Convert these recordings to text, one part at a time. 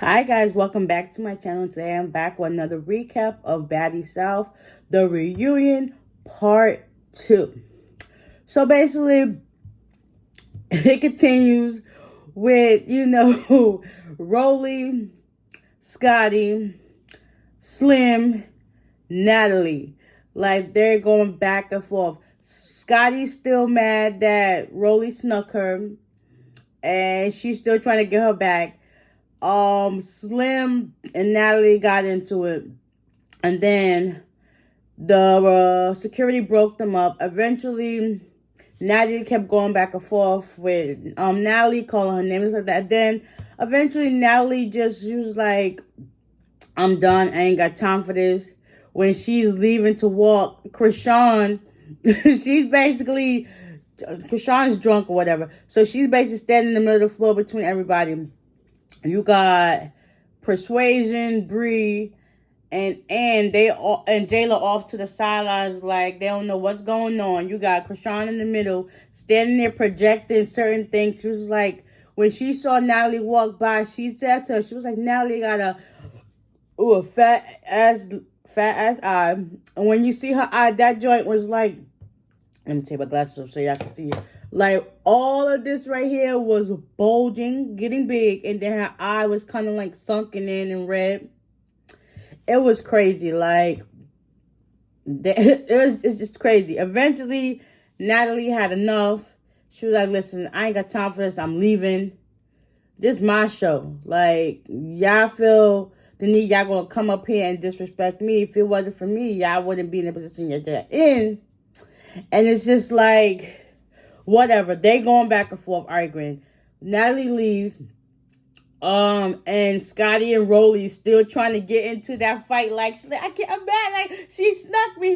Hi guys, welcome back to my channel. Today I'm back with another recap of Baddies South, the reunion part 2. So basically, it continues with, Rollie, Scotty, Slim, Natalie. Like, they're going back and forth. Scotty's still mad that Rollie snuck her, and she's still trying to get her back. Slim and Natalie got into it, and then the security broke them up. Eventually, Natalie kept going back and forth with Natalie, calling her names like that. Then eventually Natalie she was like, I'm done, I ain't got time for this. When she's leaving to walk, Krishan, Krishan's drunk or whatever, so she's basically standing in the middle of the floor between everybody. You got Persuasion, Bree, and Jayla off to the sidelines like they don't know what's going on. You got Krishan in the middle, standing there projecting certain things. She was like, when she saw Natalie walk by, she said to her, she was like, Natalie got a fat ass eye. And when you see her eye, that joint was like, let me take my glasses off so y'all can see it. Like, all of this right here was bulging, getting big, and then her eye was kind of like sunken in and red. It was crazy. Like, it's just crazy. Eventually, Natalie had enough. She was like, listen, I ain't got time for this. I'm leaving. This is my show. Like, y'all feel the need, y'all gonna come up here and disrespect me. If it wasn't for me, y'all wouldn't be in the position you're in. And it's just like, whatever. They going back and forth arguing. Natalie leaves. And Scotty and Rollie still trying to get into that fight. Like, she's like, I can't, I'm mad. Like, she snuck me.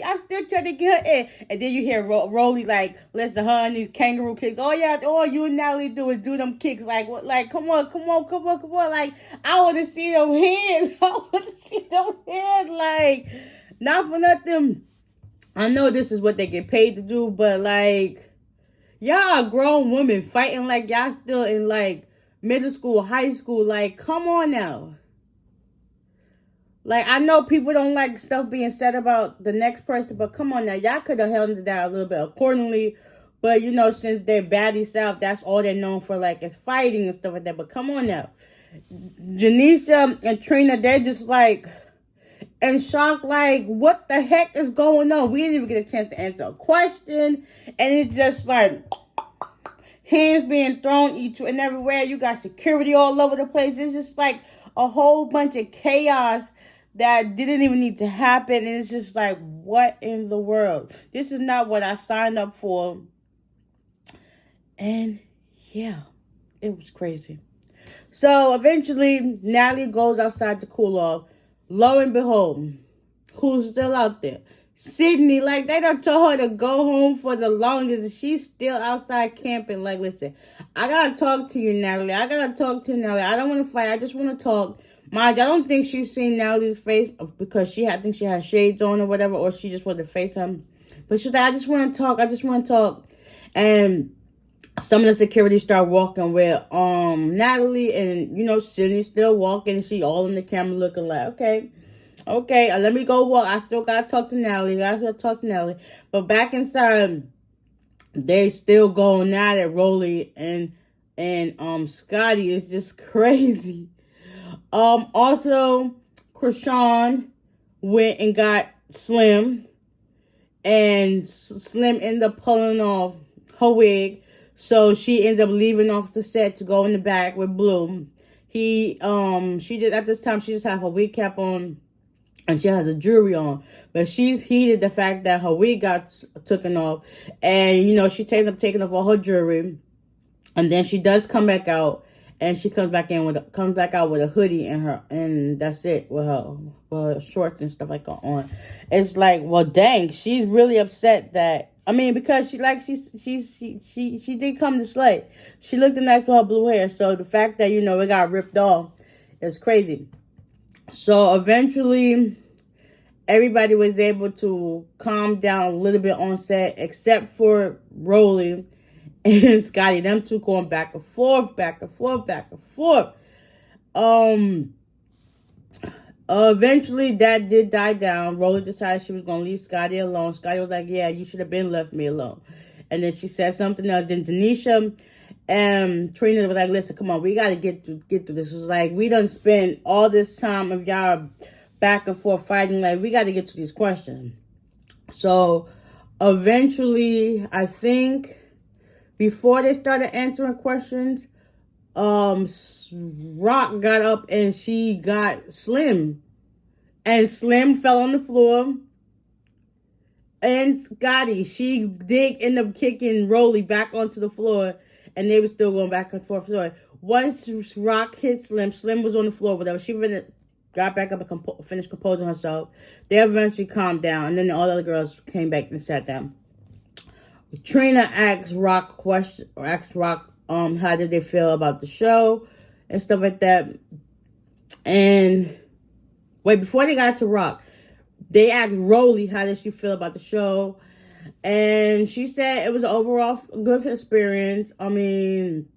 I'm still trying to get her in. And then you hear Rollie like, listen, her and these kangaroo kicks. Oh yeah, all you and Natalie do is do them kicks. Like, what? Like, come on. Like, I want to see them hands. Like, not for nothing. I know this is what they get paid to do, but like, y'all are grown women fighting like y'all still in like middle school, high school. Like, come on now. Like, I know people don't like stuff being said about the next person, but come on now. Y'all could have held it down a little bit accordingly. But, since they're Baddies South, that's all they're known for, like, is fighting and stuff like that. But come on now. Janisha and Trina, they're just like in shock, like, what the heck is going on? We didn't even get a chance to answer a question. And it's just like hands being thrown each and everywhere. You got security all over the place. It's just like a whole bunch of chaos that didn't even need to happen. And it's just like, what in the world? This is not what I signed up for. And yeah, it was crazy. So eventually, Natalie goes outside to cool off. Lo and behold, who's still out there? Sydney. Like, they done told her to go home for the longest. She's still outside camping. Like, listen, I gotta talk to you, Natalie. I don't want to fight. I just want to talk. Mind you, I don't think she's seen Natalie's face because I think she had shades on or whatever, or she just wanted to face him. But she's like, I just want to talk. And some of the security start walking with Natalie, and Sydney's still walking, and she all in the camera looking like, okay, let me go walk. I still gotta talk to Natalie. But back inside, they still going at it. Rollie and Scotty is just crazy. Also, Krishan went and got Slim, and Slim ended up pulling off her wig. So she ends up leaving off the set to go in the back with Blue. She just, at this time, she just had her wig cap on and she has a jewelry on. But she's heated the fact that her wig got taken off. And, she takes up taking off all her jewelry. And then she does come back out. And she comes back out with a hoodie and that's it, with her shorts and stuff like that on. It's like, well, dang, she's really upset that, because she did come to slay. She looked nice with her blue hair. So the fact that, it got ripped off is crazy. So eventually, everybody was able to calm down a little bit on set, except for Rollie and Scotty. Them two going back and forth. Um, Eventually, that did die down. Rollie decided she was going to leave Scotty alone. Scotty was like, yeah, you should have been left me alone. And then she said something else. Then Denisha and Trina was like, listen, come on, we got to get through this. It was like, we done spent all this time of y'all back and forth fighting. Like, we got to get to these questions. So, eventually, I think, before they started answering questions, Rock got up and she got Slim. And Slim fell on the floor. And Scotty, she did end up kicking Rollie back onto the floor. And they were still going back and forth. Once Rock hit Slim, Slim was on the floor, whatever. She got back up and finished composing herself. They eventually calmed down. And then all the other girls came back and sat down. Trina asked Rock how did they feel about the show and stuff like that. And wait, before they got to Rock, they asked Rollie how did she feel about the show, and she said it was an overall good experience. I mean,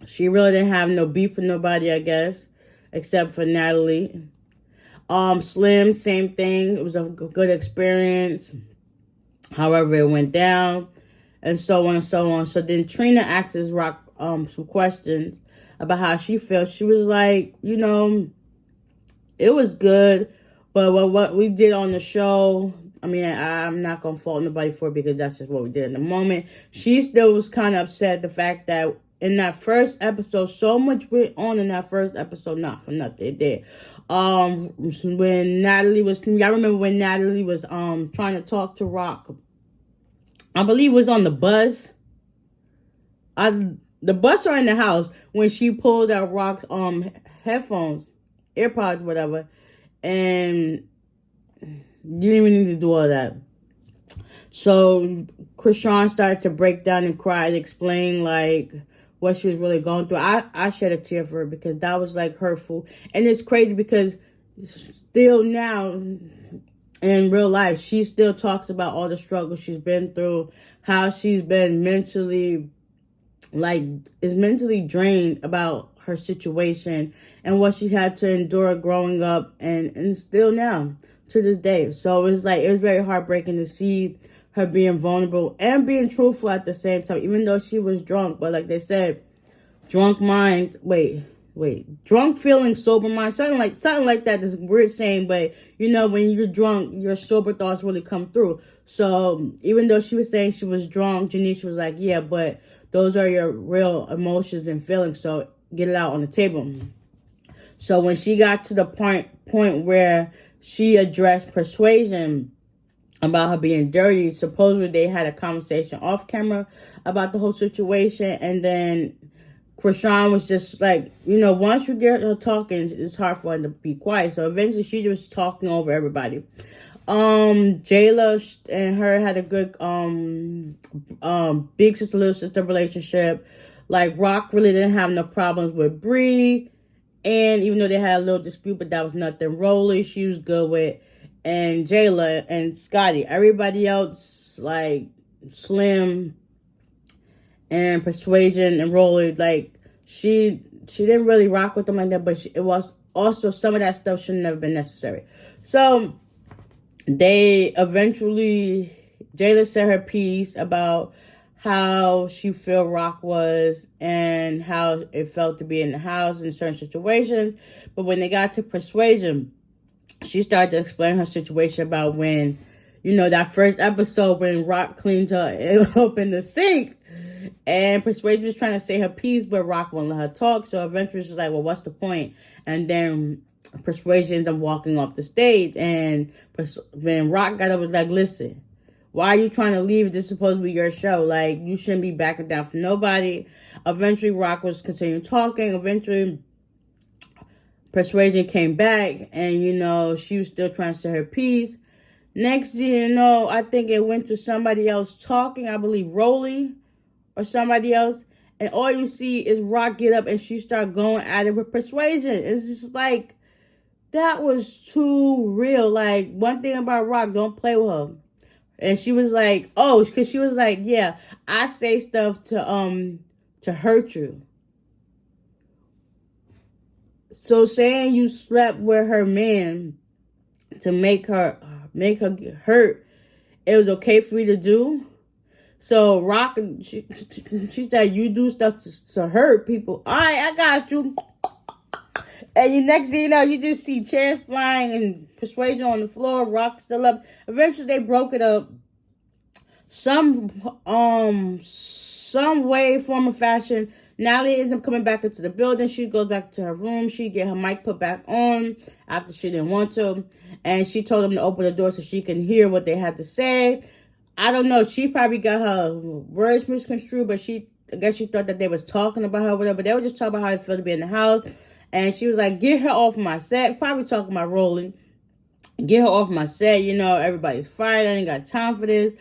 she really didn't have no beef with nobody, I guess, except for Natalie. Slim, same thing. It was a good experience. However, it went down, and so on and so on. So then Trina asks Rock some questions about how she felt. She was like, it was good, but what we did on the show, I mean, I'm not going to fault nobody for it because that's just what we did in the moment. She still was kind of upset at the fact that in that first episode, so much went on in that first episode, not for nothing, it did. When Natalie was, y'all remember when Natalie was trying to talk to Rock? I believe it was on the bus. The bus or in the house when she pulled out Rock's headphones, AirPods, whatever, and you didn't even need to do all that. So Krishan started to break down and cry and explain like what she was really going through. I shed a tear for her because that was like hurtful. And it's crazy because still now in real life, she still talks about all the struggles she's been through, how she's been mentally drained about her situation and what she had to endure growing up and still now to this day. So it was very heartbreaking to see her being vulnerable and being truthful at the same time, even though she was drunk. But like they said, drunk feeling, sober mind, something like that is a weird saying, but when you're drunk, your sober thoughts really come through. So even though she was saying she was drunk, Janisha was like, yeah, but those are your real emotions and feelings, so get it out on the table. So when she got to the point where she addressed Persuasion about her being dirty, supposedly they had a conversation off camera about the whole situation, and then Krishan was just like, once you get her talking, it's hard for her to be quiet. So eventually she was talking over everybody. Jayla and her had a good big sister little sister relationship. Like Rock really didn't have no problems with Bree, and even though they had a little dispute, but that was nothing. Rollie, she was good with, and Jayla and Scotty. Everybody else like Slim and Persuasion and Rollie, like she didn't really rock with them like that, but it was also some of that stuff shouldn't have been necessary. So they eventually, Jayla said her piece about how she felt Rock was and how it felt to be in the house in certain situations. But when they got to Persuasion, she started to explain her situation about when, that first episode when Rock cleaned her up in the sink. And Persuasion was trying to say her piece, but Rock wouldn't let her talk. So eventually she's like, well, what's the point? And then Persuasion ends up walking off the stage. And when Rock got up, was like, listen, why are you trying to leave? This is supposed to be your show. Like, you shouldn't be backing down for nobody. Eventually, Rock was continuing talking. Eventually, Persuasion came back. And, she was still trying to say her piece. Next thing you know, I think it went to somebody else talking. I believe Rollie or somebody else. And all you see is Rock get up and she start going at it with Persuasion. It's just like, that was too real. Like, one thing about Rock, don't play with her. And she was like, because she was like, yeah, I say stuff to hurt you. So saying you slept with her man to make her get hurt, it was okay for you to do. So Rock, she said you do stuff to hurt people. All right, I got you. And you next thing you know, you just see chairs flying and Persuasion on the floor. Rock still up. Eventually, they broke it up. Some way, form, or fashion. Natalie ends up coming back into the building. She goes back to her room. She get her mic put back on after she didn't want to. And she told them to open the door so she can hear what they had to say. I don't know. She probably got her words misconstrued, but I guess she thought that they was talking about her or whatever. But they were just talking about how it felt to be in the house. And she was like, get her off my set. Probably talking about Rollie. Get her off my set. You know, everybody's fired. I ain't got time for this.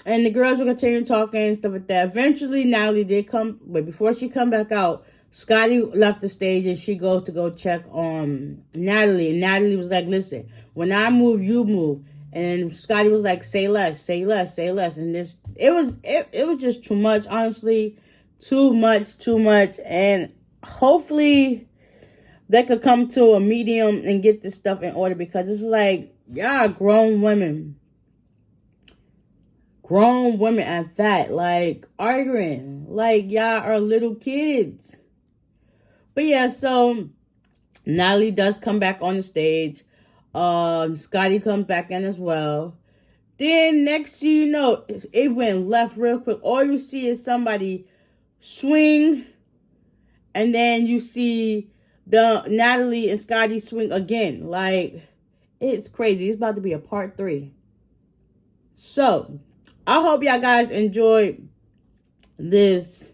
And the girls were continuing talking and stuff like that. Eventually, Natalie did come, but before she come back out, Scotty left the stage and she goes to go check on Natalie. And Natalie was like, listen, when I move, you move. And Scotty was like, say less, say less, say less. And it was just too much, honestly. Too much. And hopefully they could come to a medium and get this stuff in order, because it's like, y'all grown women. Grown women at that, like, arguing. Like, y'all are little kids. But yeah, so Natalie does come back on the stage. Scotty comes back in as well. Then next thing you know, it went left real quick. All you see is somebody swing, and then you see the Natalie and Scotty swing again. Like, it's crazy. It's about to be a part 3. So I hope y'all guys enjoyed this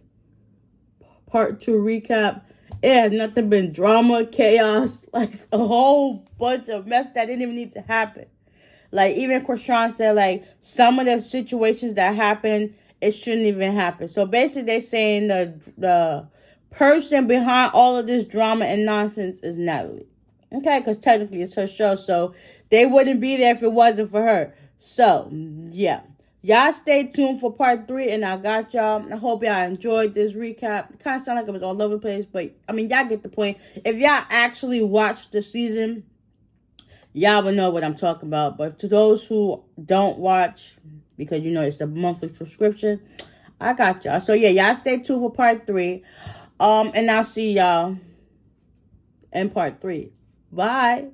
part 2 recap. It has nothing but drama, chaos, like a whole bunch of mess that didn't even need to happen. Like, even Krishan said, like, some of the situations that happened, it shouldn't even happen. So basically, they're saying the person behind all of this drama and nonsense is Natalie. Okay, because technically it's her show, so they wouldn't be there if it wasn't for her. So, yeah. Y'all stay tuned for part 3, and I got y'all. I hope y'all enjoyed this recap. It kind of sounded like it was all over the place, but, I mean, y'all get the point. If y'all actually watched the season, y'all will know what I'm talking about. But to those who don't watch, because, you know, it's the monthly subscription, I got y'all. So, yeah, y'all stay tuned for part 3. And I'll see y'all in part 3. Bye.